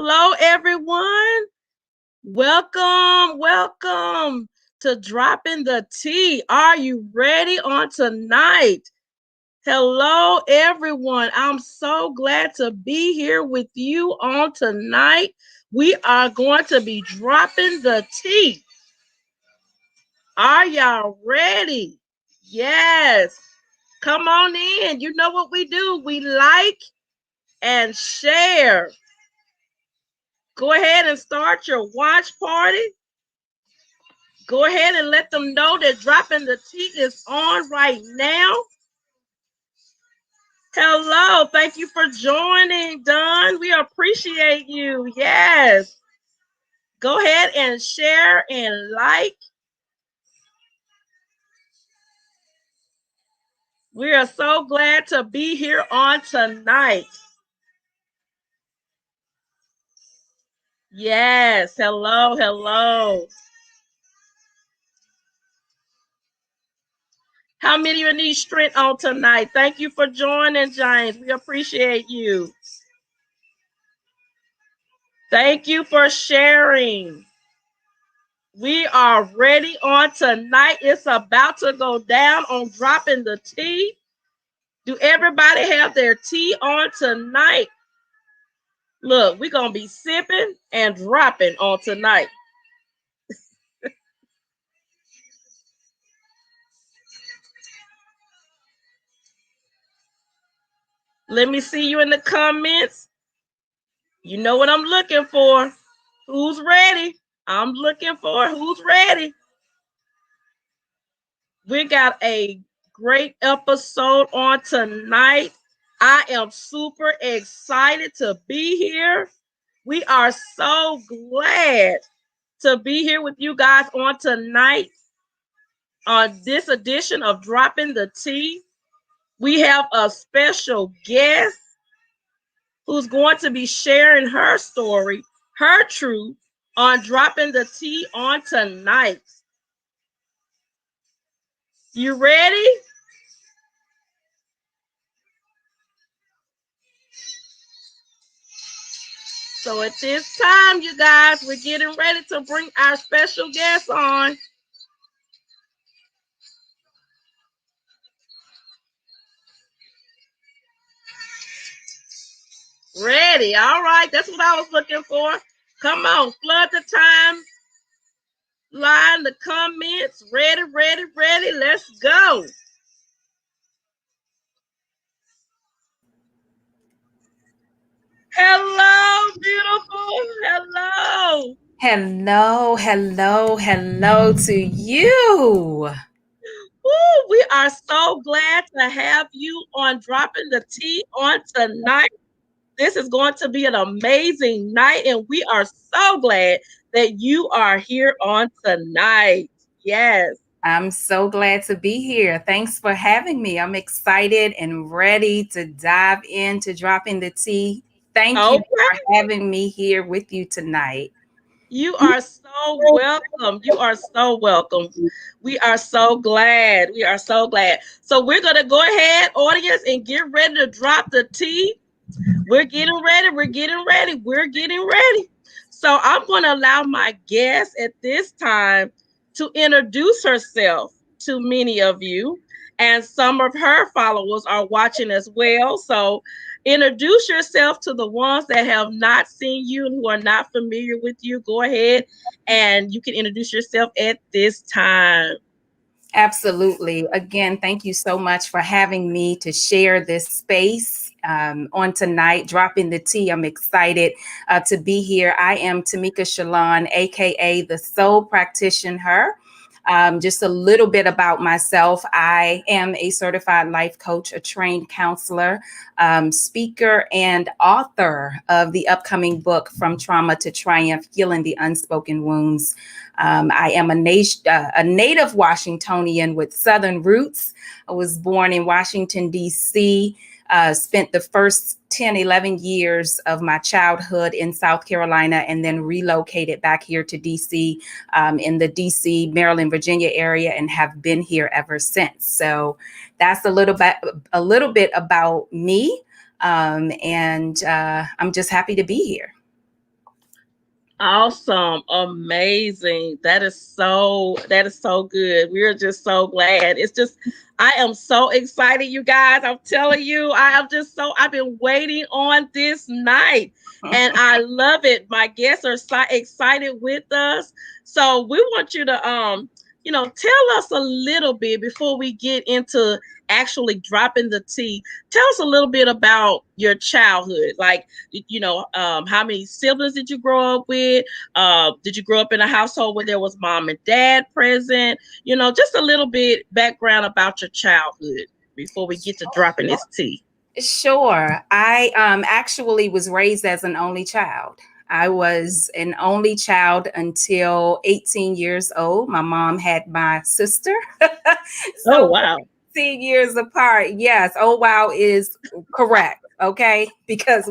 Hello, everyone. Welcome to Dropping the Tea. Are you ready on tonight? Hello, everyone. I'm so glad to be here with you on tonight. We are going to be dropping the tea. Are y'all ready? Yes. Come on in. You know what we do. We like and share. Go ahead and start your watch party. Go ahead and let them know that Dropping the Tea is on right now. Hello, thank you for joining, Don. We appreciate you. Yes. Go ahead and share and like. We are so glad to be here on tonight. Yes, hello. How many of you need strength on tonight? Thank you for joining, James. We appreciate you. Thank you for sharing. We are ready on tonight. It's about to go down on Dropping the Tea. Do everybody have their tea on tonight? Look, we're going to be sipping and dropping on tonight. Let me see you in the comments. You know what I'm looking for. Who's ready? I'm looking for who's ready. We got a great episode on tonight. I am super excited to be here. We are so glad to be here with you guys on tonight on this edition of Dropping the Tea. We have a special guest who's going to be sharing her story, her truth on Dropping the Tea on tonight. You ready? So at this time, you guys, we're getting ready to bring our special guest on. Ready. All right. That's what I was looking for. Come on. Flood the time. Line the comments. Ready. Let's go. Hello, beautiful. Hello. Hello to you. Woo, we are so glad to have you on Dropping the Tea on tonight. This is going to be an amazing night, and we are so glad that you are here on tonight. Yes. I'm so glad to be here. Thanks for having me. I'm excited and ready to dive into dropping the tea. Thank you Okay. for having me here with you tonight. You are so welcome. You are so welcome. We are so glad. We are so glad. So we're going to go ahead, audience, and get ready to drop the tea. We're getting ready. So I'm going to allow my guest at this time to introduce herself to many of you. And some of her followers are watching as well. So introduce yourself to the ones that have not seen you and who are not familiar with you. Go ahead and you can introduce yourself at this time. Absolutely. Again, thank you so much for having me to share this space on tonight, dropping the tea. I'm excited to be here. I am Tameka Shelone, aka the Soul Practitioner. Just a little bit about myself. I am a certified life coach, a trained counselor, speaker, and author of the upcoming book, From Trauma to Triumph, Healing the Unspoken Wounds. I am a native Washingtonian with Southern roots. I was born in Washington, D.C., spent the first 10, 11 years of my childhood in South Carolina, and then relocated back here to D.C. In the D.C., Maryland, Virginia area, and have been here ever since. So that's a little bit about me, and I'm just happy to be here. Awesome. Amazing. That is so good. We're just so glad. It's just I am so excited, you guys. I'm telling you, I've been waiting on this night and I love it. My guests are so excited with us. So we want you to tell us a little bit before we get into actually dropping the tea. Tell us a little bit about your childhood. Like, how many siblings did you grow up with? Did you grow up in a household where there was mom and dad present? Just a little bit background about your childhood before we get to dropping this tea. Sure. I actually was raised as an only child. I was an only child until 18 years old. My mom had my sister. Oh, So wow. 18 years apart. Yes. Oh wow is correct. Okay. Because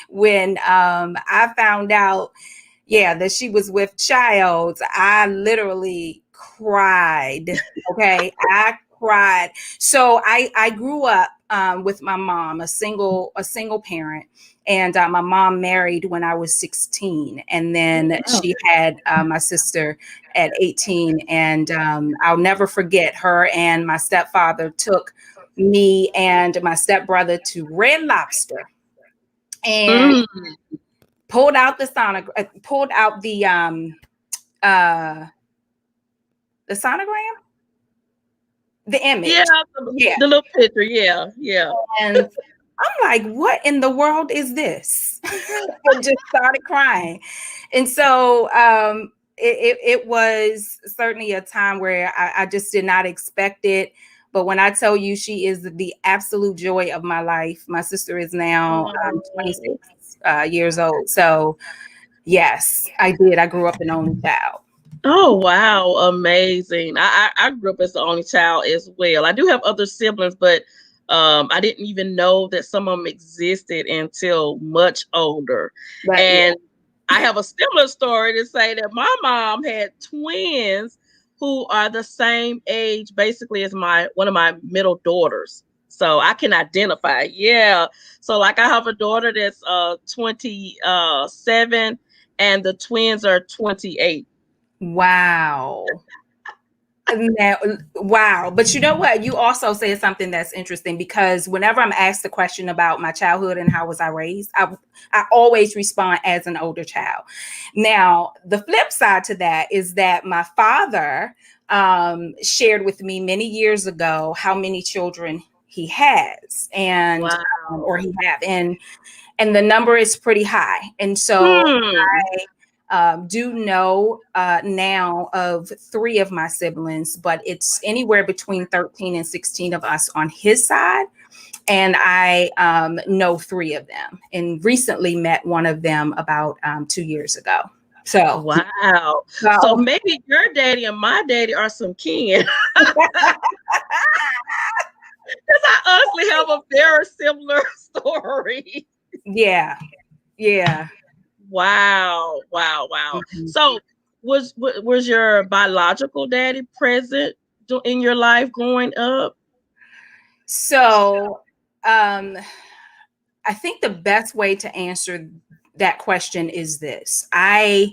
when I found out, yeah, that she was with child, I literally cried. Okay. I cried. So I grew up with my mom, a single parent. And my mom married when I was 16. And then Wow. she had my sister at 18. And I'll never forget, her and my stepfather took me and my stepbrother to Red Lobster and Mm. pulled out uh the sonogram, the Yeah, image. Yeah. the little picture. Yeah, yeah. And I'm like, what in the world is this? And just started crying. And so it was certainly a time where I just did not expect it. But when I tell you, she is the absolute joy of my life. My sister is now Oh. 26 years old. So yes, I did. I grew up an only child. Oh, wow, amazing. I grew up as the only child as well. I do have other siblings, but I didn't even know that some of them existed until much older. But yeah. And I have a similar story to say that my mom had twins who are the same age basically as my one of my middle daughters. So I can identify. Yeah. So like I have a daughter that's 27 and the twins are 28. Wow. Now, wow. But you know what? You also said something that's interesting, because whenever I'm asked a question about my childhood and how was I raised, I always respond as an older child. Now, the flip side to that is that my father shared with me many years ago how many children he has, and or Wow. he have, and the number is pretty high. And so Hmm. do know now of three of my siblings, but it's anywhere between 13 and 16 of us on his side. And I know three of them and recently met one of them about 2 years ago. So, Wow. So so maybe your daddy and my daddy are some kin. Because I honestly have a very similar story. yeah, yeah. Wow. Wow. Wow. Mhm. So was your biological daddy present in your life growing up? So, um, I think the best way to answer that question is this. I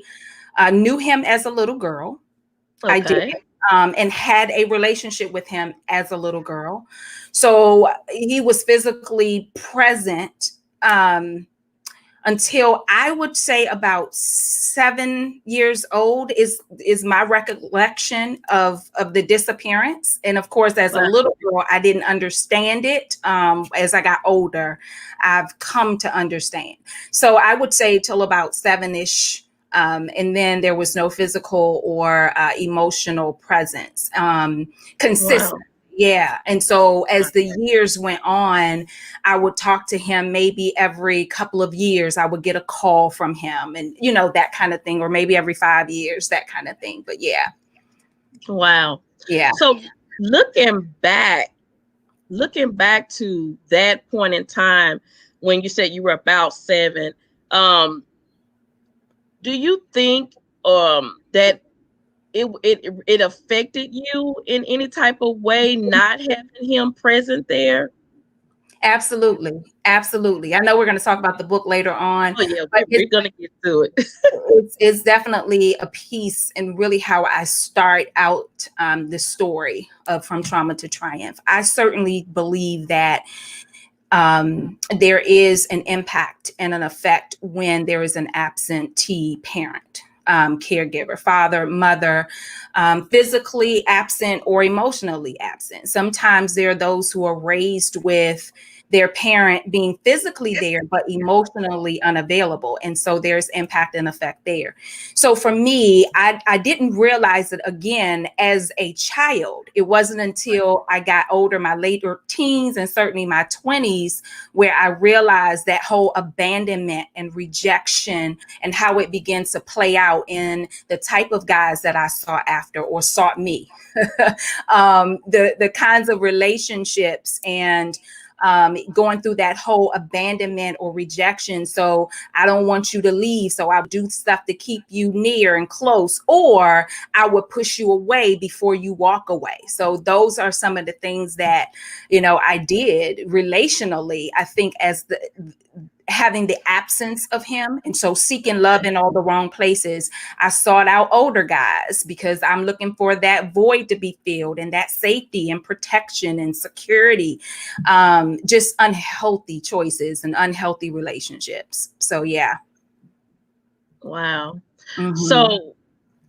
knew him as a little girl. I did. Okay. And had a relationship with him as a little girl. So he was physically present until I would say about 7 years old is my recollection of the disappearance. And of course, as a Wow. little girl, I didn't understand it. As I got older, I've come to understand. So I would say till about seven-ish. And then there was no physical or emotional presence consistent. Wow. Yeah. And so as the years went on, I would talk to him maybe every couple of years. I would get a call from him, and, that kind of thing, or maybe every 5 years, that kind of thing. But yeah, Wow. yeah. So looking back, looking back to that point in time when you said you were about seven, um, do you think that it affected you in any type of way not having him present there? Absolutely. Absolutely. I know we're going to talk about the book later on, Oh yeah, but we're gonna get to it. it's definitely a piece in really how I start out the story of From Trauma to Triumph. I certainly believe that there is an impact and an effect when there is an absentee parent, caregiver, father, mother, physically absent or emotionally absent. Sometimes there are those who are raised with their parent being physically there but emotionally unavailable, and so there's impact and effect there. So for me, I didn't realize it again as a child. It wasn't until I got older, my later teens and certainly my 20s, where I realized that whole abandonment and rejection and how it began to play out in the type of guys that I sought after or sought me. The kinds of relationships and going through that whole abandonment or rejection. So I don't want you to leave. So I would do stuff to keep you near and close, or I would push you away before you walk away. So those are some of the things that, I did relationally, I think, as having the absence of him. And so seeking love in all the wrong places, I sought out older guys because I'm looking for that void to be filled and that safety and protection and security. Just unhealthy choices and unhealthy relationships. So yeah. Wow. Mm-hmm. So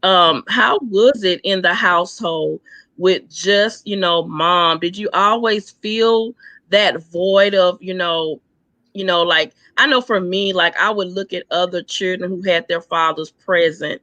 how was it in the household with just, mom? Did you always feel that void of, like, I know for me, like, I would look at other children who had their fathers present,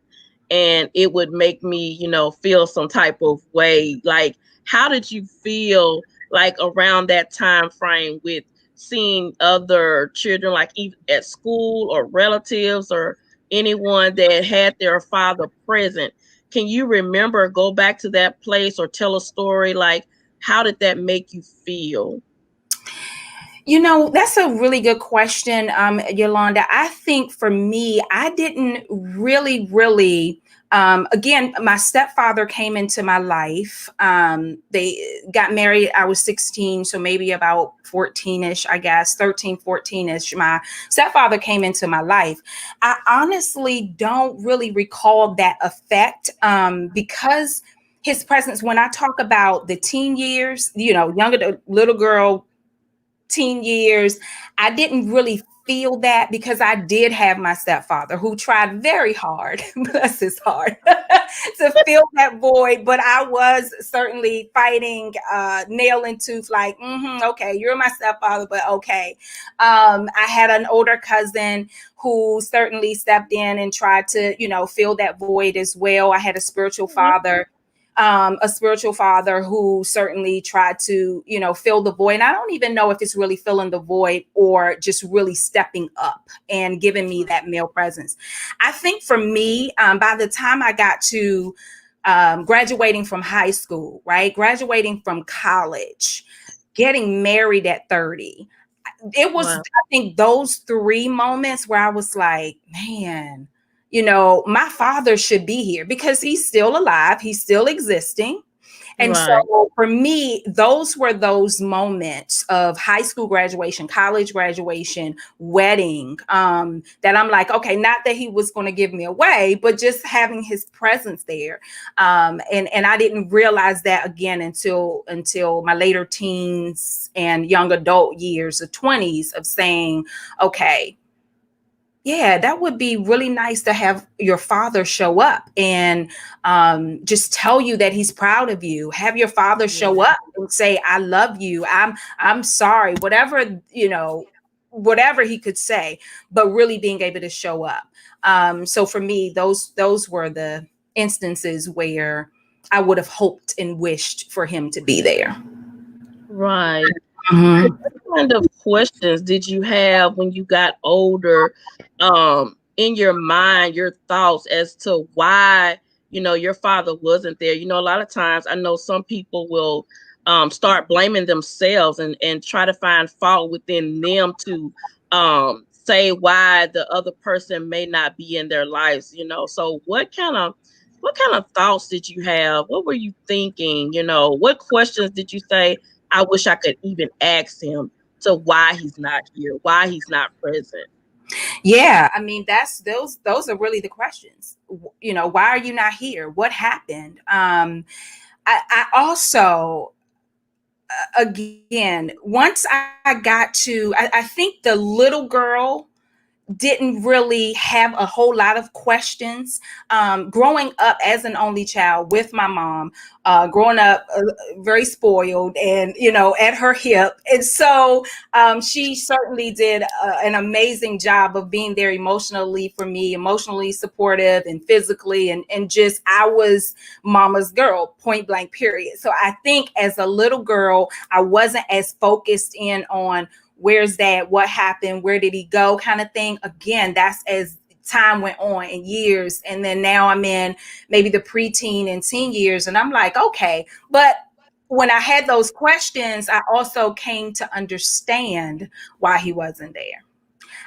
and it would make me, feel some type of way. Like, how did you feel like around that time frame with seeing other children, like even at school or relatives or anyone that had their father present? Can you remember, go back to that place or tell a story? Like, how did that make you feel? That's a really good question, Yolanda. I think for me, I didn't really. Again, my stepfather came into my life. They got married. I was 16, so maybe about 14-ish, I guess, 13, 14-ish. My stepfather came into my life. I honestly don't really recall that effect because his presence, when I talk about the teen years, younger, little girl, teen years, I didn't really feel that because I did have my stepfather who tried very hard, bless his heart, to fill that void. But I was certainly fighting nail and tooth, like, okay, you're my stepfather, but okay. I had an older cousin who certainly stepped in and tried to, fill that void as well. I had a spiritual father who certainly tried to, fill the void. And I don't even know if it's really filling the void or just really stepping up and giving me that male presence. I think for me, by the time I got to graduating from high school, right, graduating from college, getting married at 30, it was, Wow. I think, those three moments where I was like, man, my father should be here because he's still alive. He's still existing. And Right. so for me, those were those moments of high school graduation, college graduation, wedding, that I'm like, okay, not that he was going to give me away, but just having his presence there. And I didn't realize that again until my later teens and young adult years, the 20s, of saying, okay, yeah, that would be really nice to have your father show up and just tell you that he's proud of you. Have your father show Yeah. up and say, "I love you. I'm sorry." Whatever, whatever he could say, but really being able to show up. So for me, those were the instances where I would have hoped and wished for him to be there. Right. So Mhm. what kind of questions did you have when you got older, in your mind, your thoughts as to why, your father wasn't there? A lot of times I know some people will start blaming themselves and try to find fault within them to say why the other person may not be in their lives. So what kind of thoughts did you have? What were you thinking? What questions did you say, I wish I could even ask him? to why he's not here, why he's not present. Yeah, I mean that's those are really the questions. You know, why are you not here? What happened? I also again, once I got to, I think the little girl didn't really have a whole lot of questions. Growing up as an only child with my mom, growing up very spoiled and, you know, at her hip. And so she certainly did an amazing job of being there emotionally for me, emotionally supportive and physically. And just, I was mama's girl, point blank, period. So I think as a little girl, I wasn't as focused in on where's that, what happened, where did he go, kind of thing. Again, that's as time went on and years, and then now I'm in maybe the preteen and teen years, and I'm like, okay. But when I had those questions, I also came to understand why he wasn't there.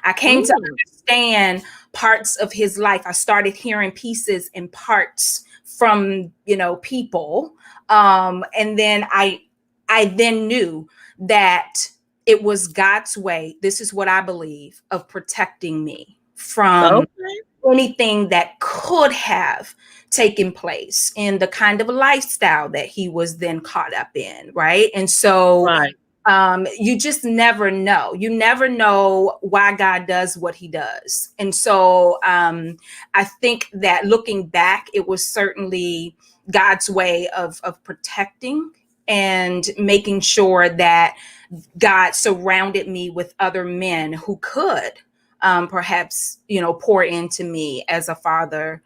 I came to Mm, understand parts of his life. I started hearing pieces and parts from, you know, people. And then I then knew that it was God's way. This is what I believe, of protecting me from okay. anything that could have taken place in the kind of lifestyle that he was then caught up in, right? And so Right. you just never know. You never know why God does what he does. And so I think that looking back, it was certainly God's way of protecting and making sure that God surrounded me with other men who could perhaps, you know, pour into me as a father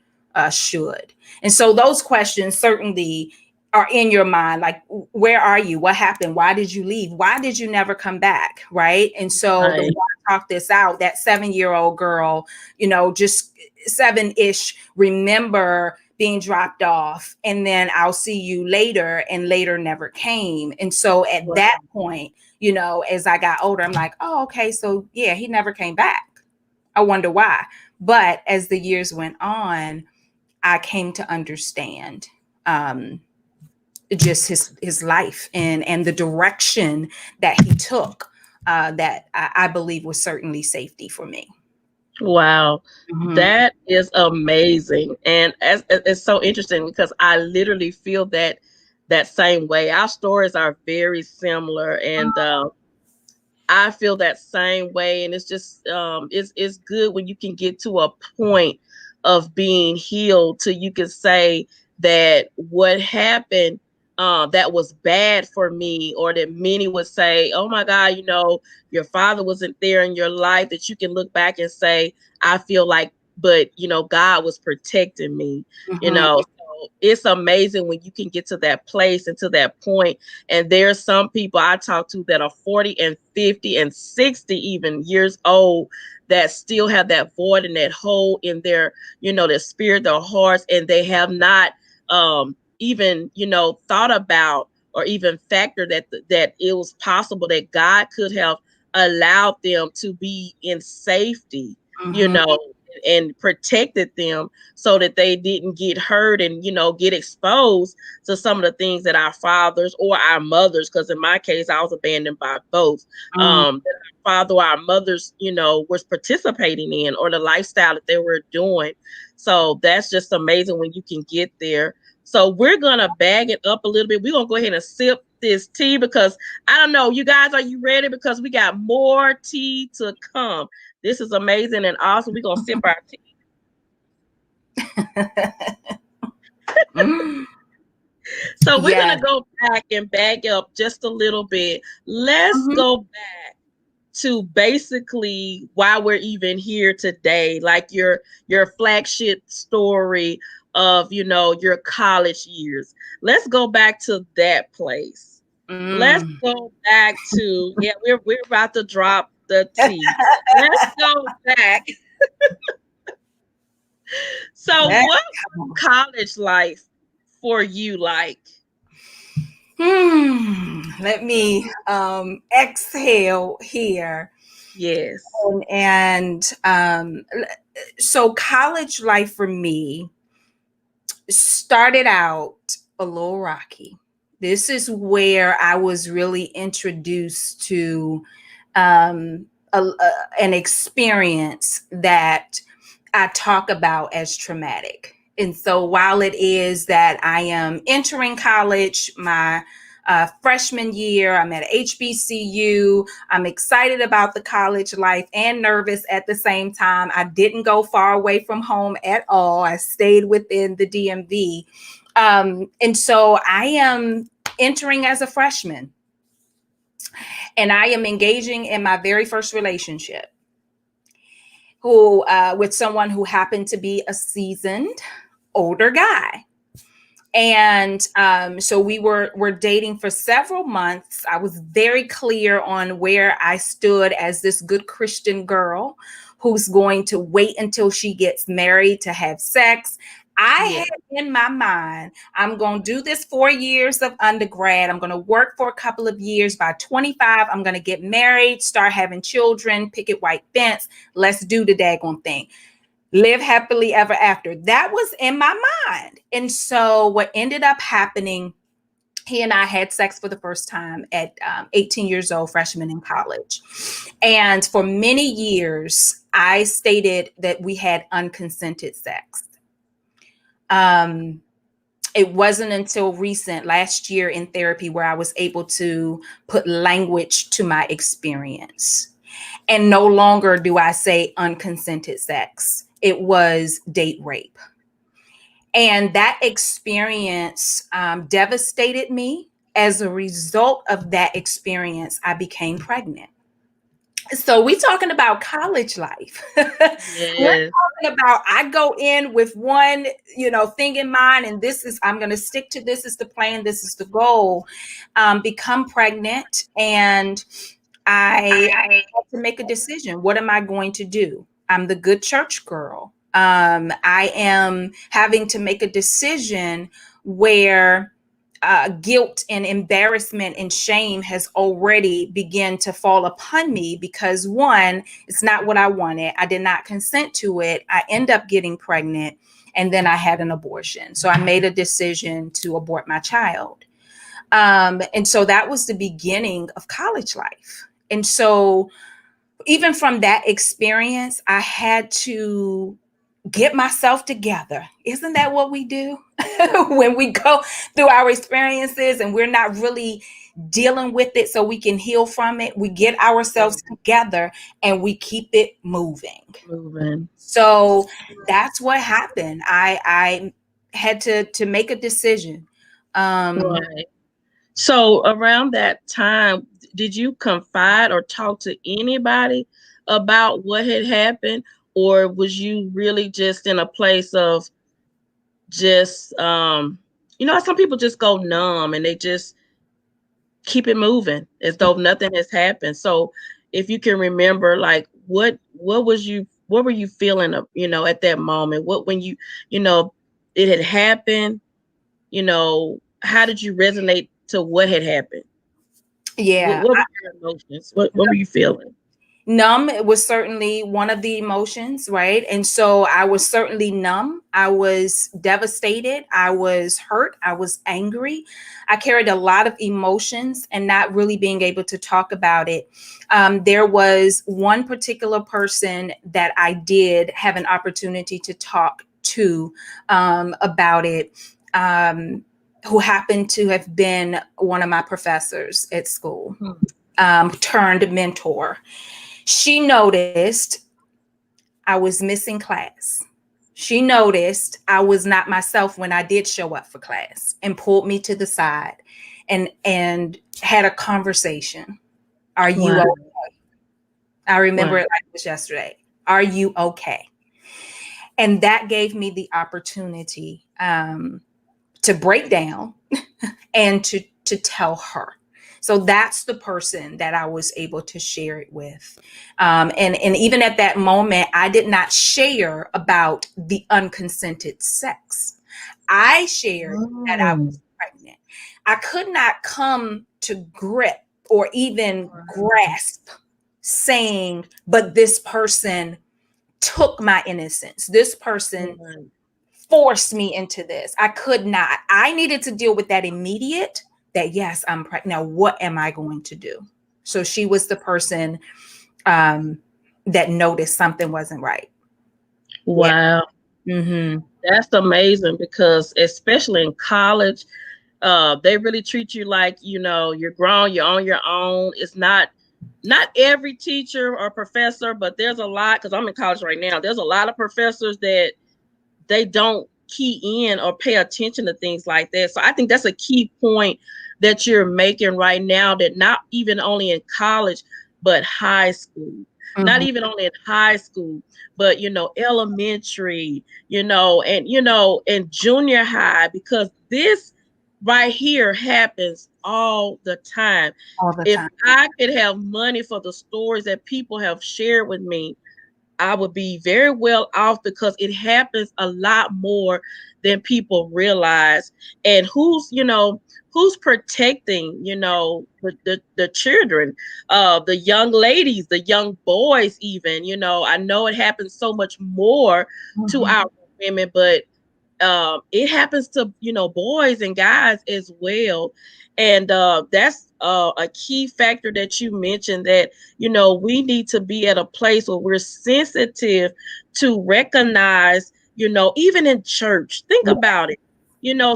should. And so those questions certainly are in your mind, like, where are you? What happened? Why did you leave? Why did you never come back? Right. And so the more Right. I talk this out, that 7-year-old girl, you know, just seven-ish, remember being dropped off, and then I'll see you later, and later never came. And so at Right. that point, you know, as I got older, I'm like, oh, okay, so yeah, he never came back. I wonder why. But as the years went on, I came to understand um, just his life and the direction that he took, that I believe was certainly safety for me. Wow. Mhm. That is amazing. And it's so interesting because I literally feel that same way. Our stories are very similar, and I feel that same way, and it's just it's good when you can get to a point of being healed till you can say that what happened that was bad for me, or that many would say, "Oh my God, you know, your father wasn't there in your life." That you can look back and say, "I feel like, but you know, God was protecting me." You Mhm. know, so it's amazing when you can get to that place and to that point. And there's some people I talk to that are 40 and 50 and 60 even years old that still have that void and that hole in their, you know, their spirit, their hearts, and they have not even, you know, thought about or even factored that it was possible that God could have allowed them to be in safety, you Mhm. know, and protected them so that they didn't get hurt and, you know, get exposed to some of the things that our fathers or our mothers, because in my case, I was abandoned by both, Mm. that our father or our mothers, you know, was participating in, or the lifestyle that they were doing. So that's just amazing when you can get there. So we're going to bag it up a little bit. We're going to go ahead and sip this tea because I don't know, you guys, are you ready? Because we got more tea to come. This is amazing and awesome. We're going to sip our tea. Mm. So we're Yes. gonna go back and back up just a little bit. Let's Mhm. go back to basically why we're even here today, like your flagship story of, you know, your college years. Let's go back to that place. Let's Mm. go back to, yeah, we're about to drop the tea. Let's go back. So That- what was college life for you like? Let me exhale here. Yes. And so college life for me started out a little rocky. This is where I was really introduced to um, an experience that I talk about as traumatic. And so while it is that I am entering college, my freshman year, I'm at HBCU, I'm excited about the college life and nervous at the same time. I didn't go far away from home at all. I stayed within the DMV. And so I am entering as a freshman, and I am engaging in my very first relationship, who with someone who happened to be a seasoned older guy. And so we're dating for several months. I was very clear on where I stood as this good Christian girl who's going to wait until she gets married to have sex. I Yeah. had in my mind, I'm going to do this 4 years of undergrad. I'm going to work for a couple of years. By 25, I'm going to get married, start having children, picket white fence. Let's do the daggone thing. Live happily ever after. That was in my mind. And so what ended up happening, he and I had sex for the first time at 18 years old, freshman in college. And for many years, I stated that we had unconsented sex. It wasn't until recent last year in therapy where I was able to put language to my experience. And no longer do I say unconsented sex. It was date rape. And that experience devastated me. As a result of that experience, I became pregnant. So we're talking about college life. We're Yes. talking about, I go in with one, thing in mind, and I'm going to stick to this is the plan, this is the goal. Become pregnant, and I had to make a decision. What am I going to do? I'm the good church girl. I am having to make a decision where guilt and embarrassment and shame has already begun to fall upon me because, one, it's not what I wanted. I did not consent to it. I end up getting pregnant, and then I had an abortion. So I made a decision to abort my child. And so that was the beginning of college life. And so even from that experience, I had to get myself together. Isn't that what we do when we go through our experiences and we're not really dealing with it so we can heal from it? We get ourselves together and we keep it moving. Moving. So that's what happened. I had to make a decision. Right. So around that time, did you confide or talk to anybody about what had happened? Or was you really just in a place of just some people just go numb and they just keep it moving as though nothing has happened. So if you can remember, like what were you feeling at that moment? What when it had happened, how did you resonate to what had happened? Yeah. What were your emotions? What were you feeling? Numb was certainly one of the emotions, right? And so I was certainly numb. I was devastated. I was hurt. I was angry. I carried a lot of emotions and not really being able to talk about it. There was one particular person that I did have an opportunity to talk to about it. Who happened to have been one of my professors at school, turned mentor. She noticed I was missing class. She noticed I was not myself when I did show up for class and pulled me to the side and had a conversation. Are you Wow. okay? I remember Wow. it like it was yesterday. Are you okay? And that gave me the opportunity to break down and to tell her. So that's the person that I was able to share it with. And even at that moment, I did not share about the unconsented sex. I shared that I Mm. was pregnant. I could not come to grip or even grasp saying, but this person took my innocence. This person Right. forced me into this. I could not. I needed to deal with that immediate, that yes, I'm pregnant. Now, what am I going to do? So she was the person that noticed something wasn't right. Yeah. Wow. Mm-hmm. That's amazing because especially in college, they really treat you like, you're grown, you're on your own. It's not every teacher or professor, but there's a lot, because I'm in college right now. There's a lot of professors that they don't key in or pay attention to things like that. So I think that's a key point that you're making right now, that not even only in college, but high school. Not Mm-hmm. even only in high school, but elementary, and junior high, because this right here happens all the time. All the If time. I could have money for the stories that people have shared with me, I would be very well off, because it happens a lot more than people realize. And who's protecting, the children, the young ladies, the young boys, even, I know it happens so much more to Mm-hmm. our women, but it happens to boys and guys as well. And that's a key factor that you mentioned, that we need to be at a place where we're sensitive to recognize, even in church. Think about it.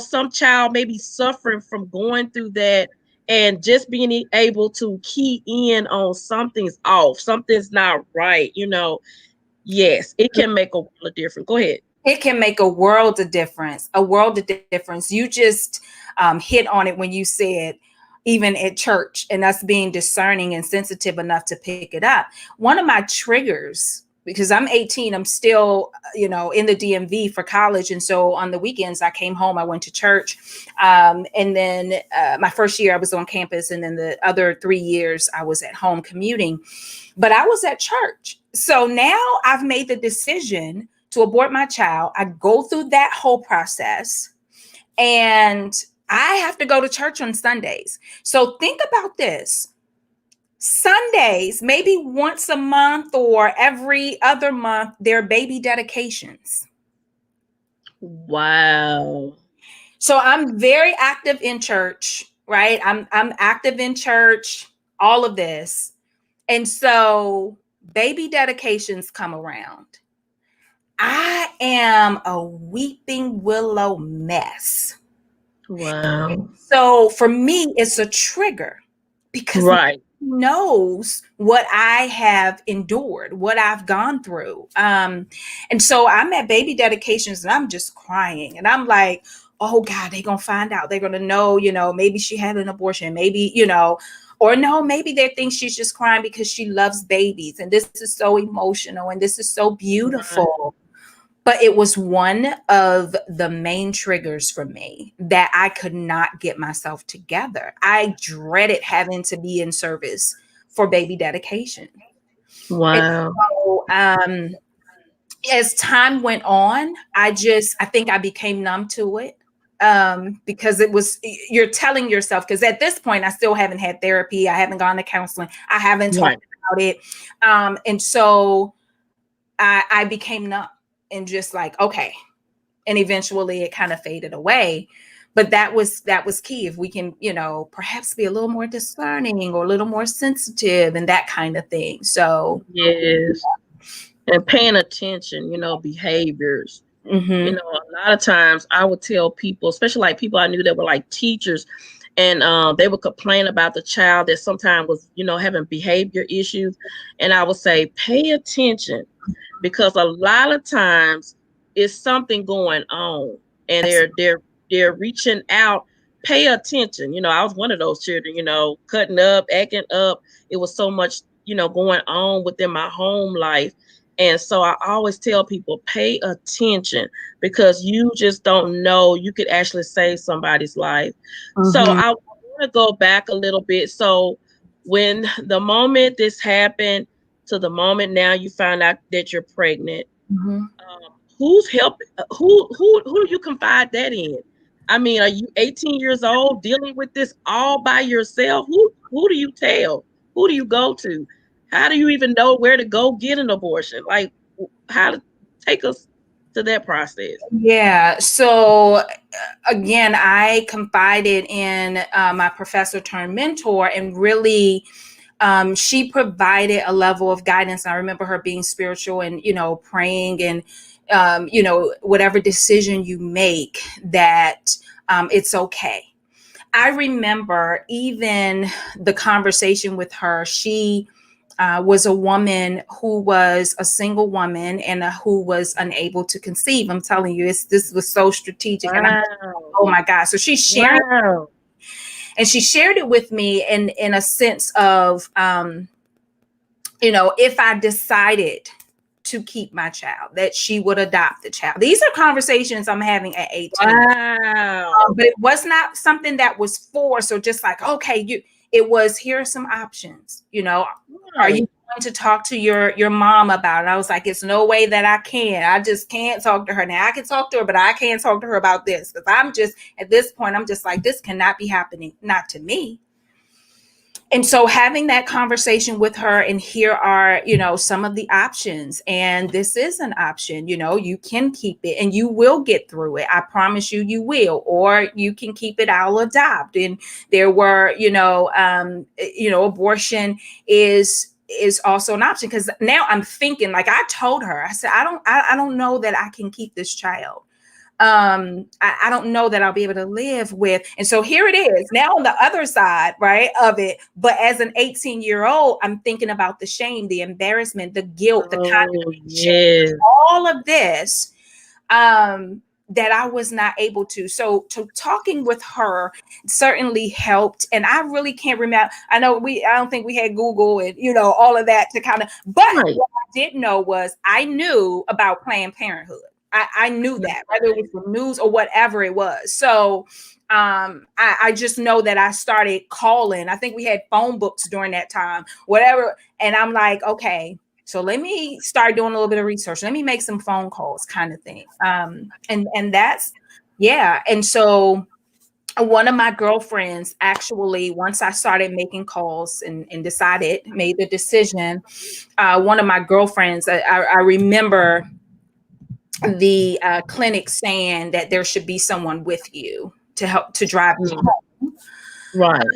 Some child may be suffering from going through that, and just being able to key in on something's off, something's not right. Yes, it can make a world of difference. Go ahead. It can make a world of difference, a world of difference. You just hit on it when you said, even at church, and us being discerning and sensitive enough to pick it up. One of my triggers, because I'm 18, I'm still, in the DMV for college. And so on the weekends, I came home, I went to church. And then my first year I was on campus. And then the other 3 years I was at home commuting, but I was at church. So now I've made the decision to abort my child. I go through that whole process, and I have to go to church on Sundays. So think about this. Sundays, maybe once a month or every other month, there are baby dedications. Wow. So I'm very active in church, right? I'm active in church, all of this. And so baby dedications come around. I am a weeping willow mess. Wow. So for me, it's a trigger, because Right. knows what I have endured, what I've gone through. And so I'm at baby dedications and I'm just crying. And I'm like, oh God, they're going to find out. They're going to know, maybe she had an abortion, maybe, or no, maybe they think she's just crying because she loves babies. And this is so emotional and this is so Right. beautiful. But it was one of the main triggers for me that I could not get myself together. I dreaded having to be in service for baby dedication. And Wow. so as time went on, I think I became numb to it, because you're telling yourself, because at this point, I still haven't had therapy. I haven't gone to counseling. I haven't Right. talked about it. And so I became numb and just like, okay. And eventually it kind of faded away. But that was key. If we can, perhaps be a little more discerning or a little more sensitive and that kind of thing. So Yes. And paying attention, behaviors. mm-hmm. A lot of times I would tell people, especially like people I knew that were like teachers, and they would complain about the child that sometimes was, having behavior issues. And I would say, pay attention, because a lot of times it's something going on, and they're reaching out. Pay attention. I was one of those children, cutting up, acting up. It was so much, going on within my home life. And so I always tell people, pay attention, because you just don't know, you could actually save somebody's life. So Mm-hmm. I want to go back a little bit. So when the moment this happened to the moment now you find out that you're pregnant, Mm-hmm. who's helping? Who do you confide that in? I mean, are you 18 years old dealing with this all by yourself? Who do you tell? Who do you go to? How do you even know where to go get an abortion? Like, how to take us to that process? Yeah. So again, I confided in my professor turned mentor, and really she provided a level of guidance. I remember her being spiritual and, praying and, whatever decision you make, that it's okay. I remember even the conversation with her. She was a woman who was a single woman and who was unable to conceive. I'm telling you, this was so strategic. And I'm, Wow. oh my God. So she's sharing, Wow. and she shared it with me in a sense of, if I decided to keep my child, that she would adopt the child. These are conversations I'm having at 18. Wow. But it was not something that was forced or just like, okay, it was, here are some options, are you Right. going to talk to your mom about it? I was like, it's no way that I can. I just can't talk to her. Now I can talk to her, but I can't talk to her about this. Because I'm just, at this point, I'm just like, this cannot be happening, not to me. And so having that conversation with her, and here are, some of the options, and this is an option, you can keep it and you will get through it. I promise you, you will, or you can keep it, I'll adopt. And there were, abortion is also an option. Because now I'm thinking, like I told her, I said, I don't know that I can keep this child. I don't know that I'll be able to live with. And so here it is now on the other side, right, of it. But as an 18-year-old, I'm thinking about the shame, the embarrassment, the guilt, the Oh, condemnation, yes. all of this, that I was not able to. So talking with her certainly helped. And I really can't remember. I don't think we had Google and, all of that to kind of, but Right. what I did know was I knew about Planned Parenthood. I knew that, whether it was the news or whatever it was. So I just know that I started calling. I think we had phone books during that time, whatever. And I'm like, okay, so let me start doing a little bit of research. Let me make some phone calls, kind of thing. And that's, yeah. And so one of my girlfriends, actually, once I started making calls and made the decision, one of my girlfriends, I remember the clinic saying that there should be someone with you to help to drive you home. Right.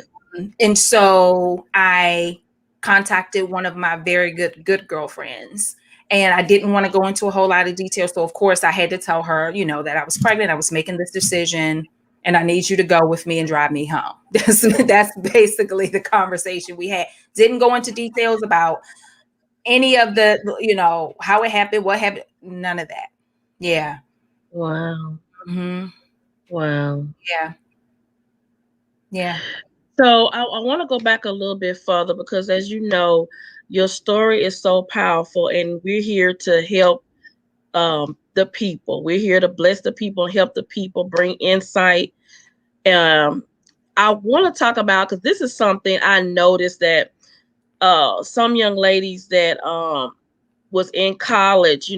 And so I contacted one of my very good girlfriends, and I didn't want to go into a whole lot of detail. So of course I had to tell her, that I was pregnant, I was making this decision, and I need you to go with me and drive me home. That's basically the conversation we had. Didn't go into details about any of the, how it happened, what happened, none of that. Yeah. Wow. Mm-hmm. Wow. Yeah. Yeah. So I want to go back a little bit further because, as you know, your story is so powerful, and we're here to help the people. We're here to bless the people, help the people, bring insight. Um, I want to talk about, because this is something I noticed that some young ladies that was in college,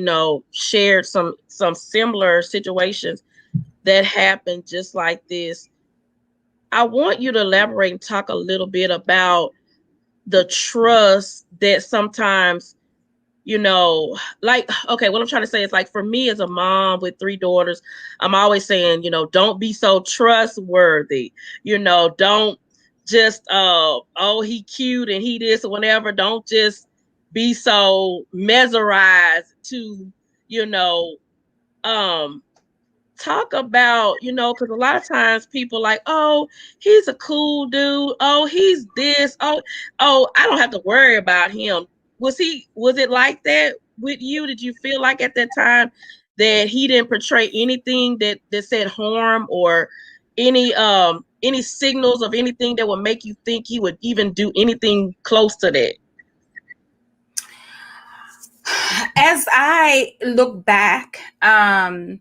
shared some similar situations that happened just like this. I want you to elaborate and talk a little bit about the trust that sometimes, like, okay, what I'm trying to say is, like, for me as a mom with 3 daughters, I'm always saying, don't be so trustworthy. Don't just, oh, he cute and he this or whatever. Don't just be so mesmerized to, you know, um, talk about, because a lot of times people like, oh, he's a cool dude. Oh, he's this. Oh, I don't have to worry about him. Was it like that with you? Did you feel like at that time that he didn't portray anything that said harm, or any signals of anything that would make you think he would even do anything close to that? As I look back, in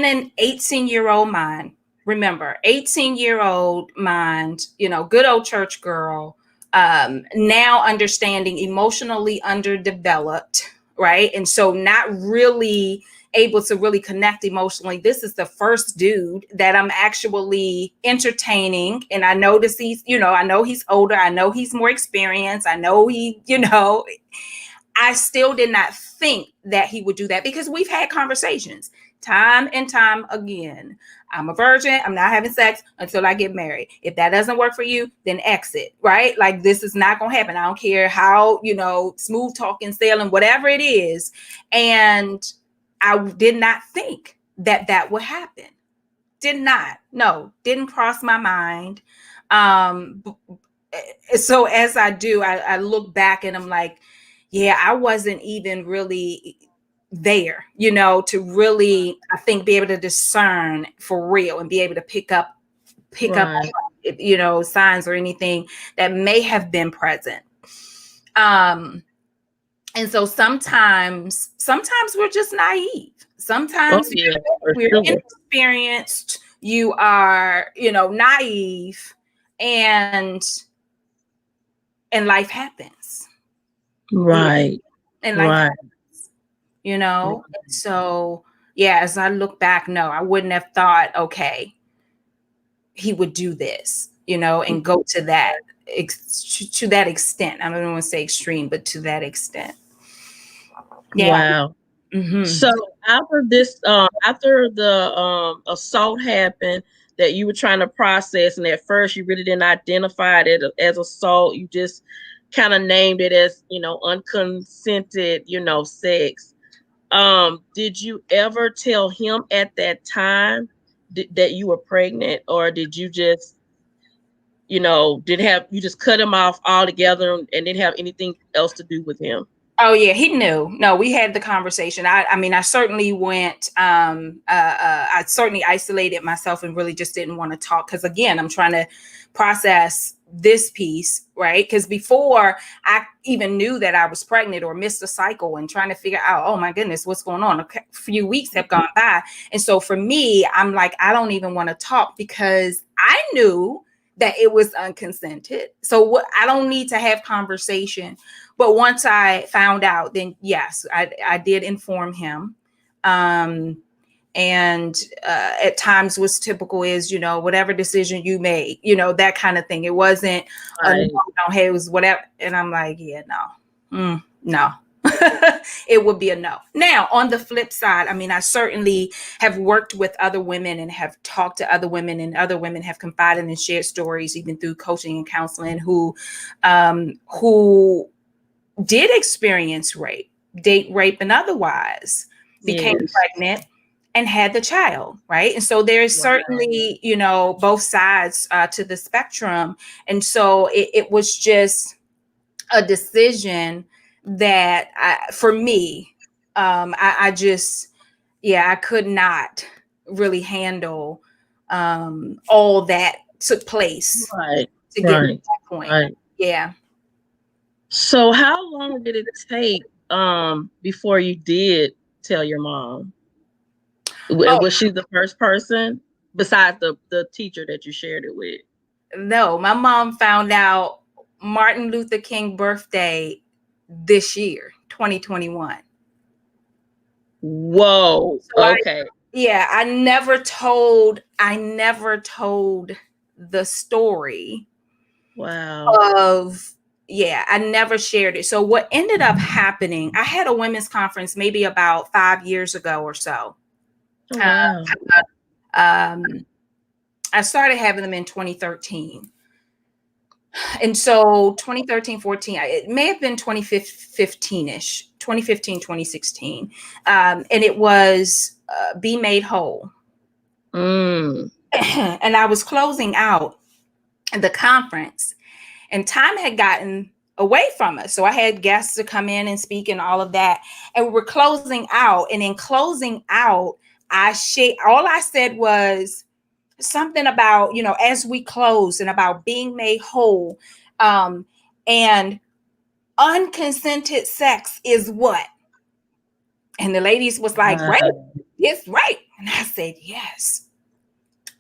an 18-year-old mind, remember, 18-year-old mind, good old church girl, now understanding, emotionally underdeveloped, right? And so not really able to really connect emotionally. This is the first dude that I'm actually entertaining. And I notice I know he's older. I know he's more experienced. I know I still did not think that he would do that, because we've had conversations. time and time again. I'm a virgin. I'm not having sex until I get married. If that doesn't work for you, then exit, right? Like, this is not going to happen. I don't care how, smooth talking, sailing, whatever it is. And I did not think that that would happen. Didn't cross my mind. So as I look back and I'm like, yeah, I wasn't even really there, to really, I think, be able to discern for real and be able to pick up, Right. signs or anything that may have been present. And so sometimes we're just naive. Sometimes Yeah, we're sure. inexperienced. You are, naive, and life happens. Right. And life Right. happens, So yeah, as I look back, no, I wouldn't have thought, okay, he would do this, and go to that extent. I don't want to say extreme, but to that extent. Yeah. Wow. Mm-hmm. So after the assault happened that you were trying to process, and at first you really didn't identify it as assault, you just kind of named it as, unconsented, sex. Did you ever tell him at that time that you were pregnant, or did you just, you just cut him off altogether and didn't have anything else to do with him? Oh yeah, he knew. No, we had the conversation. I mean, I certainly went. I certainly isolated myself and really just didn't want to talk because, again, I'm trying to process this piece, right? Because before I even knew that I was pregnant or missed a cycle and trying to figure out, oh my goodness, what's going on? A few weeks have gone by, and so for me, I'm like, I don't even want to talk because I knew that it was unconsented. So what? I don't need to have conversation. But once I found out, then yes, I did inform him. And at times what's typical is, whatever decision you made, that kind of thing. It wasn't, Right. no, hey, it was whatever. And I'm like, yeah, no, no. It would be a no. Now, on the flip side, I mean, I certainly have worked with other women and have talked to other women, and other women have confided and shared stories, even through coaching and counseling, who did experience rape, date rape and otherwise, became pregnant and had the child, right? And so there's certainly, both sides to the spectrum. And so it was just a decision that for me, I just, I could not really handle all that took place to get to that point. Right. Yeah. So how long did it take before you did tell your mom? Was she the first person besides the teacher that you shared it with? No, my mom found out Martin Luther King birthday this year, 2021. Whoa. So Okay. I never told the story. Wow. I never shared it. So what ended up happening, I had a women's conference maybe about 5 years ago or so. Oh, wow. I started having them in 2013. And so 2013, 14, it may have been 2015-ish, 2015, 2016. And it was Be Made Whole. And I was closing out the conference, and time had gotten away from us. So I had guests to come in and speak and all of that. And we were closing out. And in closing out, all I said was something about, as we close, and about being made whole. And unconsented sex is what? And the ladies was like, right, it's right. And I said, yes.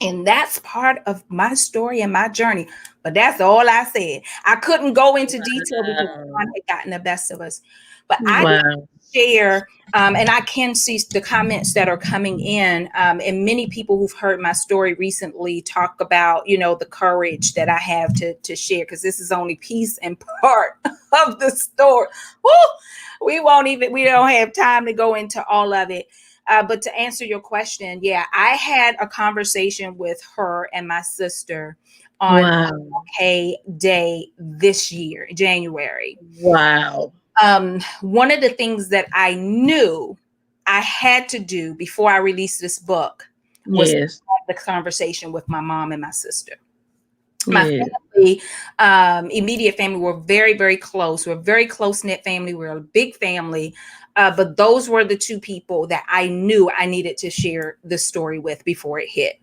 And that's part of my story and my journey. But that's all I said. I couldn't go into detail because God had gotten the best of us. But I didn't share, and I can see the comments that are coming in, and many people who've heard my story recently talk about, the courage that I have to share, because this is only piece and part of the story. Woo! We don't have time to go into all of it. But to answer your question, yeah, I had a conversation with her and my sister on Wow. Day this year, January. Wow. One of the things that I knew I had to do before I released this book was Yes. have the conversation with my mom and my sister. My Yes. family, immediate family, were very, very close. We're a very close knit family. We're a big family. But those were the two people that I knew I needed to share the story with before it hit.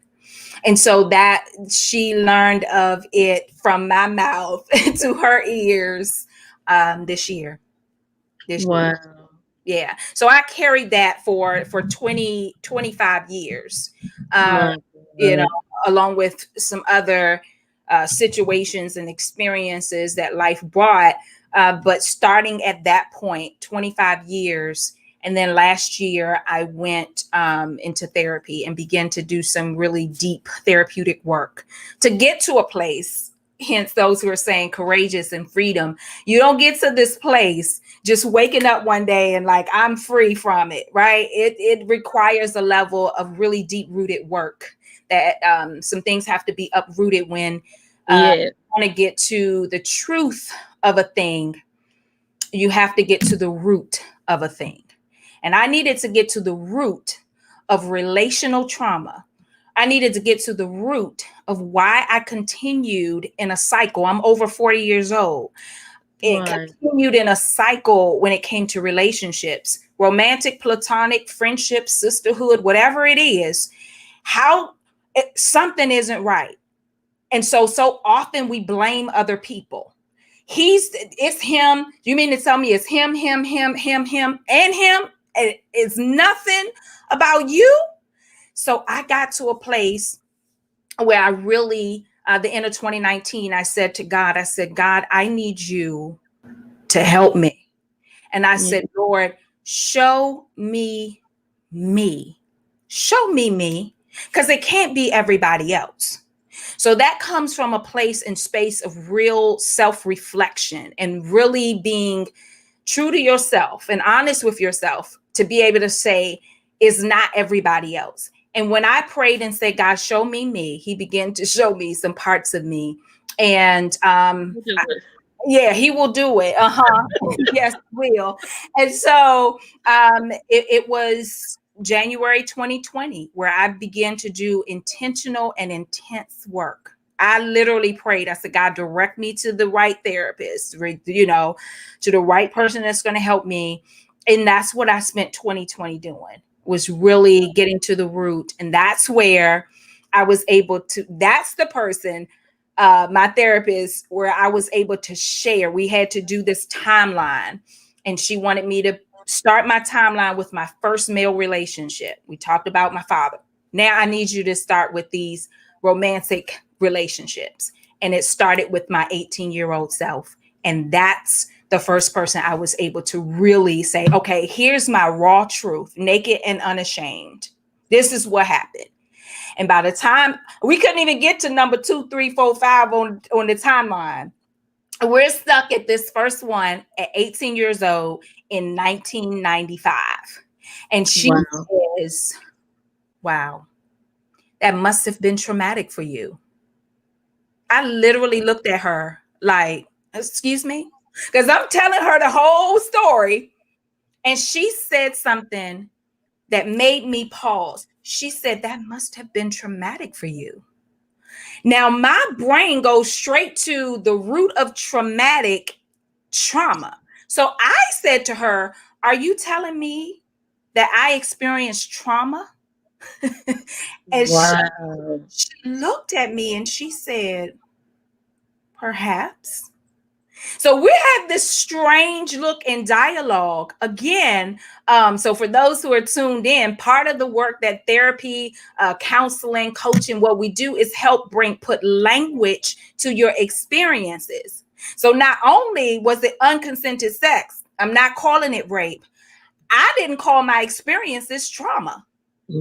And so that she learned of it from my mouth to her ears this year. This year. Wow. Yeah. So I carried that for 25 years. Uh, My you know, God. along with some other situations and experiences that life brought. But starting at that point, 25 years. And then last year, I went into therapy and began to do some really deep therapeutic work to get to a place. Hence, those who are saying courageous and freedom. You don't get to this place just waking up one day and like, I'm free from it, right? It requires a level of really deep rooted work that some things have to be uprooted when Yes. you want to get to the truth of a thing. You have to get to the root of a thing. And I needed to get to the root of relational trauma. I needed to get to the root of why I continued in a cycle. I'm over 40 years old. It Right. continued in a cycle when it came to relationships, romantic, platonic, friendship, sisterhood, whatever it is. Something isn't right. And so often we blame other people. It's him. You mean to tell me it's him, and him? It's nothing about you. So I got to a place where I really, the end of 2019, I said to God, God, I need you to help me. And I Yeah. said, Lord, show me me. Show me me, because it can't be everybody else. So that comes from a place and space of real self-reflection and really being true to yourself and honest with yourself to be able to say, is not everybody else. And when I prayed and said, God, show me me, he began to show me some parts of me. And yeah, he will do it. Yes, he will. And so it was January 2020 where I began to do intentional and intense work. I literally prayed. I said, God, direct me to the right therapist, to the right person that's going to help me. And that's what I spent 2020 doing, was really getting to the root. And that's where I was able to, that's the person, my therapist, where I was able to share. We had to do this timeline, and she wanted me to start my timeline with my first male relationship. We talked about my father. Now I need you to start with these romantic relationships. And it started with my 18-year-old self. And that's the first person I was able to really say, okay, here's my raw truth, naked and unashamed. This is what happened. And by the time we couldn't even get to number 2, 3, 4, 5 on the timeline, we're stuck at this first one at 18 years old in 1995. And she Wow. says, wow, that must have been traumatic for you. I literally looked at her like, excuse me? Because I'm telling her the whole story. And she said something that made me pause. She said, that must have been traumatic for you. Now, my brain goes straight to the root of traumatic trauma. So I said to her, are you telling me that I experienced trauma? And Wow. she looked at me and she said, perhaps. So we have this strange look in dialogue again. So for those who are tuned in, part of the work that therapy, counseling, coaching, what we do is help put language to your experiences. So not only was it unconsented sex, I'm not calling it rape. I didn't call my experiences trauma.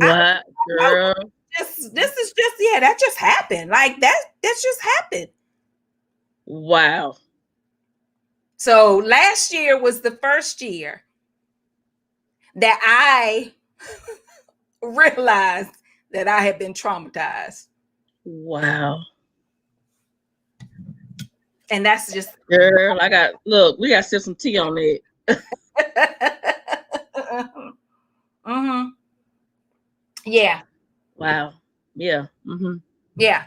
I What, know girl? this is just, yeah, that just happened. Like that's just happened. Wow. So last year was the first year that I realized that I had been traumatized. Wow. And that's just Girl, we got to sip some tea on it. mm-hmm. Yeah. Wow. Yeah. Mm-hmm. Yeah.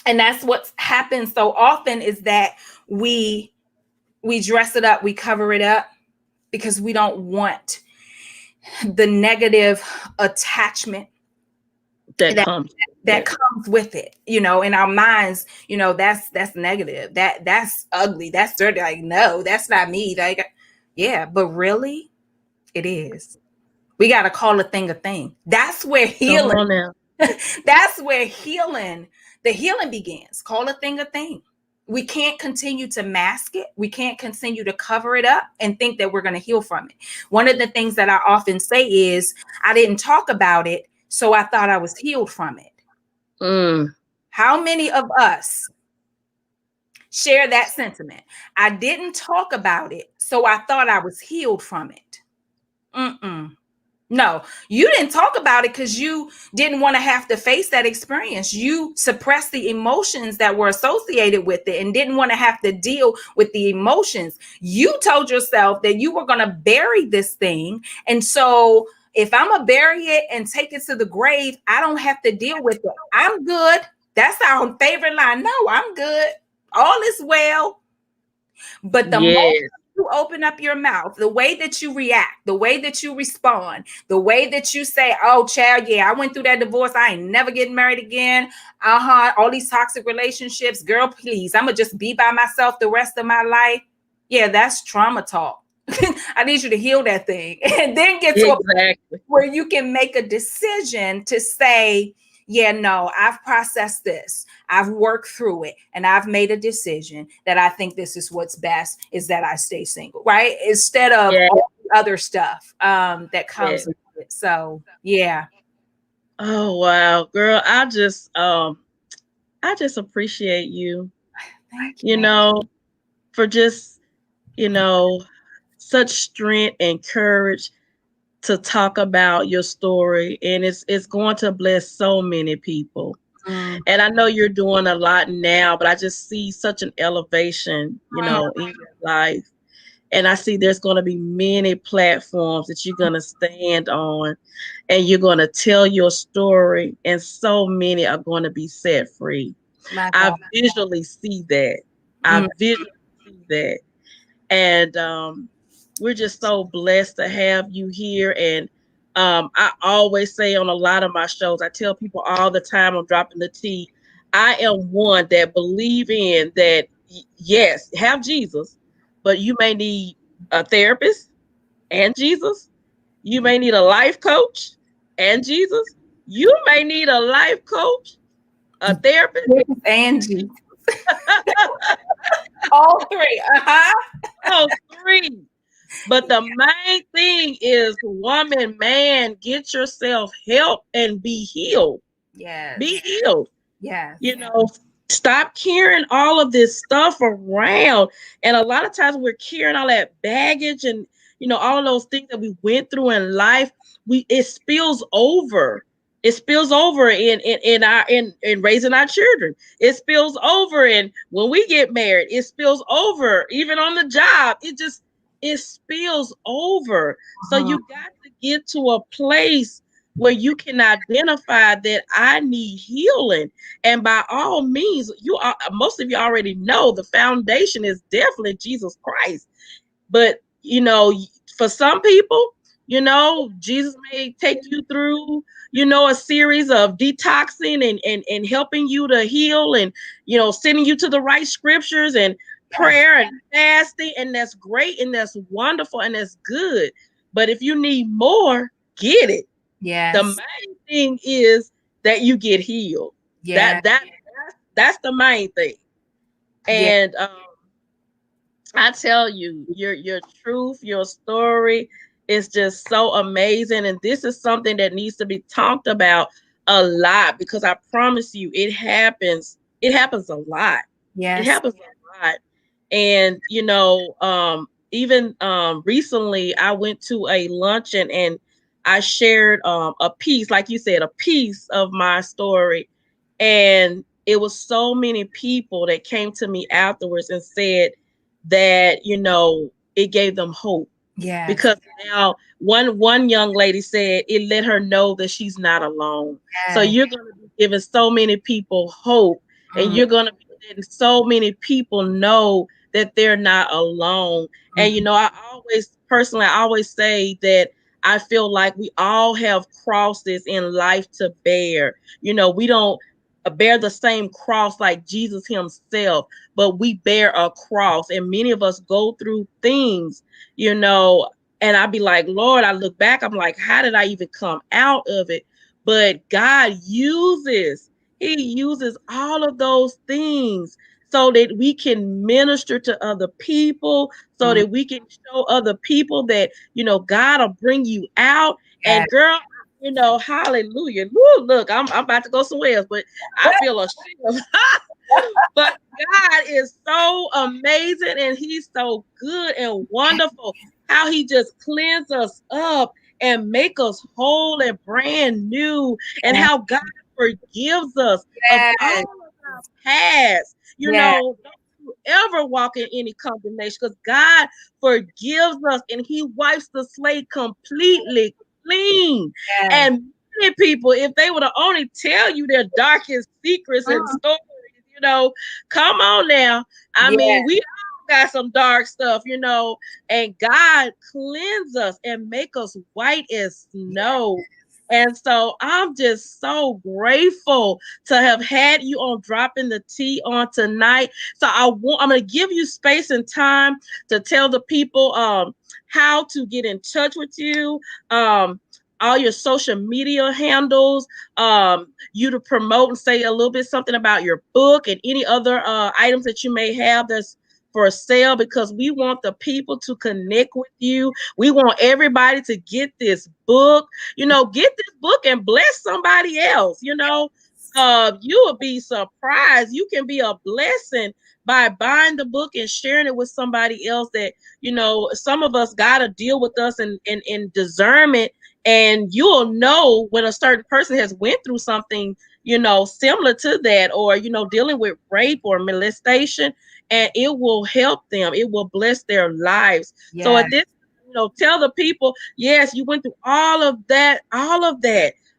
And that's what happens so often, is that we dress it up, we cover it up, because we don't want the negative attachment That comes. that comes with it, in our minds. That's negative, that's ugly, that's dirty, like, no, that's not me, like, yeah, but really it is. We got to call a thing. That's where Come healing on now. that's where the healing begins. Call a thing. We can't continue to mask it. We can't continue to cover it up and think that we're going to heal from it. One of the things that I often say is, I didn't talk about it, so I thought I was healed from it. How many of us share that sentiment? I didn't talk about it, so I thought I was healed from it. No, you didn't talk about it because you didn't want to have to face that experience. You suppressed the emotions that were associated with it and didn't want to have to deal with the emotions. You told yourself that you were going to bury this thing. And so if I'm going to bury it and take it to the grave, I don't have to deal with it. I'm good. That's our favorite line. No, I'm good. All is well. But the moment you open up your mouth, the way that you react, the way that you respond, the way that you say, oh, child, yeah, I went through that divorce, I ain't never getting married again. All these toxic relationships, girl, please, I'm gonna just be by myself the rest of my life. Yeah, that's trauma talk. I need you to heal that thing and then get to a point where you can make a decision to say, yeah, no, I've processed this, I've worked through it, and I've made a decision that I think this is what's best, is that I stay single, right? Instead of all the other stuff that comes with it. So, yeah. Oh, wow, girl. I just appreciate you, Thank you. For just, such strength and courage to talk about your story. And it's going to bless so many people. And I know you're doing a lot now, but I just see such an elevation, in your life. And I see there's going to be many platforms that you're going to stand on, and you're going to tell your story, and so many are going to be set free. I visually see that. I visually see that. And we're just so blessed to have you here. And I always say on a lot of my shows, I tell people all the time, I'm dropping the T. I am one that believe in that. Yes, have Jesus, but you may need a therapist and Jesus. You may need a life coach and Jesus. You may need a life coach, a therapist, and Jesus. All three. All three. But the main thing is, woman, man, get yourself help and be healed. Yes. Be healed. Yes. Stop carrying all of this stuff around. And a lot of times we're carrying all that baggage and, all of those things that we went through in life. It spills over. It spills over in raising our children. It spills over in when we get married. It spills over even on the job. It spills over. So you got to get to a place where you can identify that I need healing. And by all means, most of you already know the foundation is definitely Jesus Christ. But, for some people, Jesus may take you through, a series of detoxing and helping you to heal and, sending you to the right scriptures and prayer and fasting. And that's great. And that's wonderful. And that's good. But if you need more, get it. Yes. The main thing is that you get healed. Yeah. That's the main thing. And I tell you, your truth, your story is just so amazing. And this is something that needs to be talked about a lot, because I promise you, it happens. It happens a lot. Yes. It happens a lot. And, even recently I went to a luncheon, and I shared a piece, like you said, a piece of my story. And it was so many people that came to me afterwards and said that, it gave them hope. Yes. Because now one young lady said it let her know that she's not alone. So Yes. you're going to be giving so many people hope, and Mm, you're going to be letting so many people know that they're not alone. And mm, I always say that I feel like we all have crosses in life to bear. We don't bear the same cross like Jesus himself, but we bear a cross, and many of us go through things, you know, and I'd be like, Lord, I look back, I'm like, how did I even come out of it? But He uses all of those things so that we can minister to other people, so mm. that we can show other people that, God will bring you out. Yes. And girl, hallelujah. Woo, look, I'm about to go somewhere else, but I feel a shield. But God is so amazing, and he's so good and wonderful. How he just cleans us up and make us whole and brand new, and how God forgives us of all Yes. of our past. Yes. Don't you ever walk in any condemnation, because God forgives us and he wipes the slate completely clean. Yes. And many people, if they would only tell you their darkest secrets and Mm, stories, you know, come on now. I mean, yes. we all got some dark stuff, and God cleanse us and make us white as snow. And so I'm just so grateful to have had you on Dropping the Tea on tonight. So I'm going to give you space and time to tell the people how to get in touch with you, all your social media handles, you to promote and say a little bit something about your book and any other items that you may have that's for sale, because we want the people to connect with you. We want everybody to get this book, get this book and bless somebody else. You will be surprised. You can be a blessing by buying the book and sharing it with somebody else that, some of us got to deal with us in discernment, and you'll know when a certain person has went through something, similar to that, or, dealing with rape or molestation, and it will help them. It will bless their lives. So Yes. at this, tell the people, yes, you went through all of that,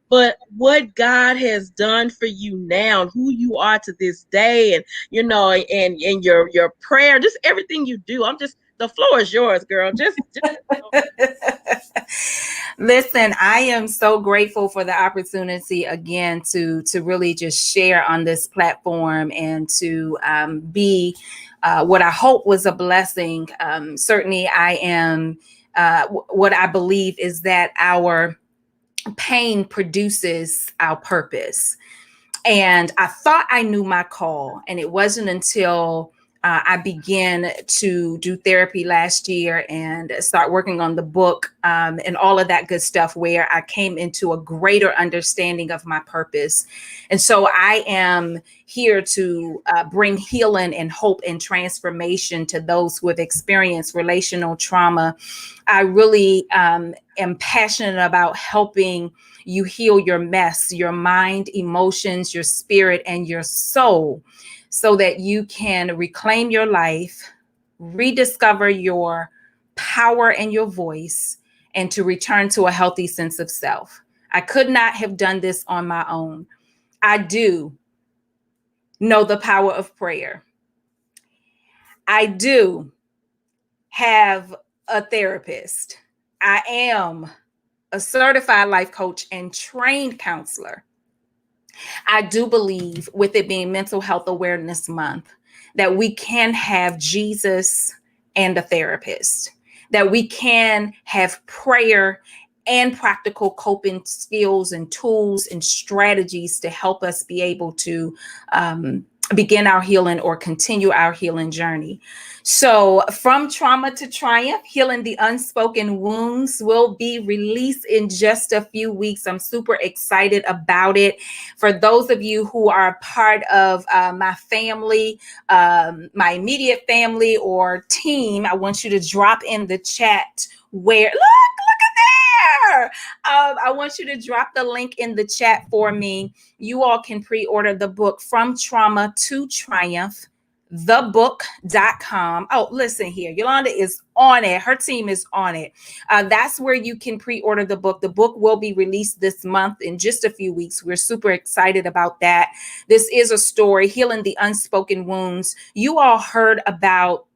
but what God has done for you now and who you are to this day, and, and your prayer, just everything you do. The floor is yours, girl. Just Listen, I am so grateful for the opportunity again to really just share on this platform and to be what I hope was a blessing. Certainly, I am. What I believe is that our pain produces our purpose. And I thought I knew my call. And it wasn't until I began to do therapy last year and start working on the book and all of that good stuff, where I came into a greater understanding of my purpose. And so I am here to bring healing and hope and transformation to those who have experienced relational trauma. I really am passionate about helping you heal your mess, your mind, emotions, your spirit, and your soul, so that you can reclaim your life, rediscover your power and your voice, and to return to a healthy sense of self. I could not have done this on my own. I do know the power of prayer. I do have a therapist. I am a certified life coach and trained counselor. I do believe, with it being Mental Health Awareness Month, that we can have Jesus and a therapist, that we can have prayer and practical coping skills and tools and strategies to help us be able to begin our healing or continue our healing journey. So, From Trauma to Triumph, Healing the Unspoken Wounds will be released in just a few weeks. I'm super excited about it. For those of you who are a part of my family, my immediate family or team, I want you to drop in the chat where, look sure. I want you to drop the link in the chat for me. You all can pre-order the book From Trauma to Triumph, thebook.com. Oh, listen here. Yolanda is on it. Her team is on it. That's where you can pre-order the book. The book will be released this month in just a few weeks. We're super excited about that. This is a story, healing the unspoken wounds. You all heard about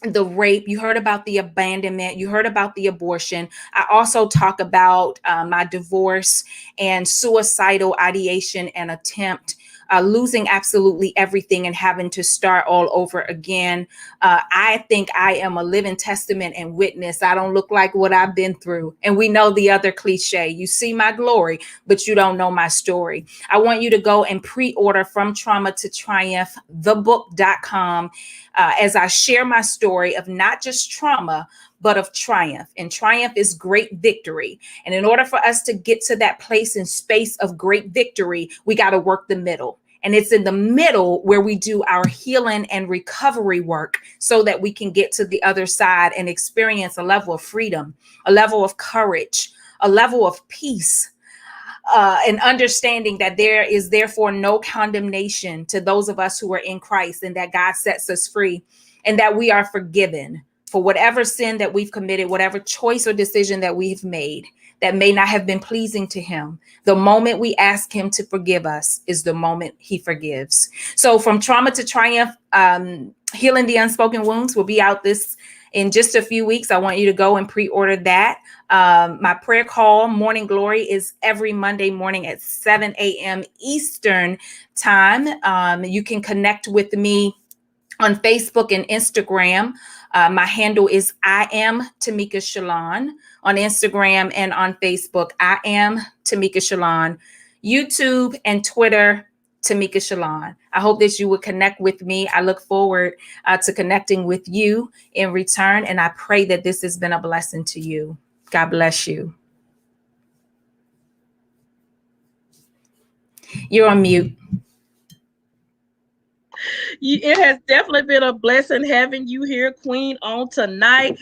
the rape, you heard about the abandonment, you heard about the abortion. I also talk about my divorce and suicidal ideation and attempt, losing absolutely everything and having to start all over again. I think I am a living testament and witness. I don't look like what I've been through. And we know the other cliche, you see my glory, but you don't know my story. I want you to go and pre-order From Trauma to Triumph, thebook.com, as I share my story of not just trauma, but of triumph. And triumph is great victory. And in order for us to get to that place and space of great victory, we got to work the middle. And it's in the middle where we do our healing and recovery work so that we can get to the other side and experience a level of freedom, a level of courage, a level of peace, and understanding that there is therefore no condemnation to those of us who are in Christ, and that God sets us free, and that we are forgiven for whatever sin that we've committed, whatever choice or decision that we've made that may not have been pleasing to him. The moment we ask him to forgive us is the moment he forgives. So From Trauma to Triumph, healing the unspoken wounds will be out this in just a few weeks. I want you to go and pre-order that. My prayer call, Morning Glory, is every Monday morning at 7 a.m. Eastern time. You can connect with me on Facebook and Instagram. My handle is I am Tameka Shelone on Instagram and on Facebook. I am Tameka Shelone. YouTube and Twitter, Tameka Shelone. I hope that you would connect with me. I look forward to connecting with you in return, and I pray that this has been a blessing to you. God bless you. You're on mute. It has definitely been a blessing having you here, Queen, on tonight.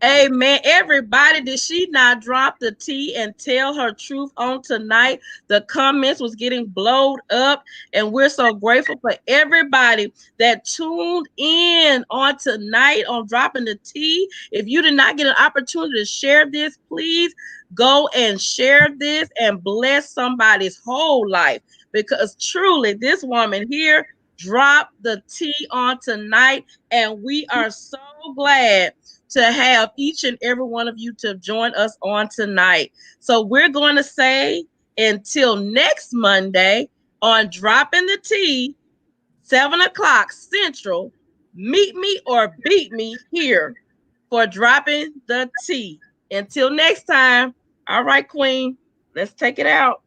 Amen. Everybody, did she not drop the tea and tell her truth on tonight? The comments was getting blowed up, and we're so grateful for everybody that tuned in on tonight on dropping the tea. If you did not get an opportunity to share this, please go and share this and bless somebody's whole life, because truly this woman here dropped the tea on tonight, and we are so glad to have each and every one of you to join us on tonight. So we're going to say until next Monday on Dropping the Tea, 7 o'clock Central, meet me or beat me here for Dropping the Tea. Until next time. All right, Queen, let's take it out.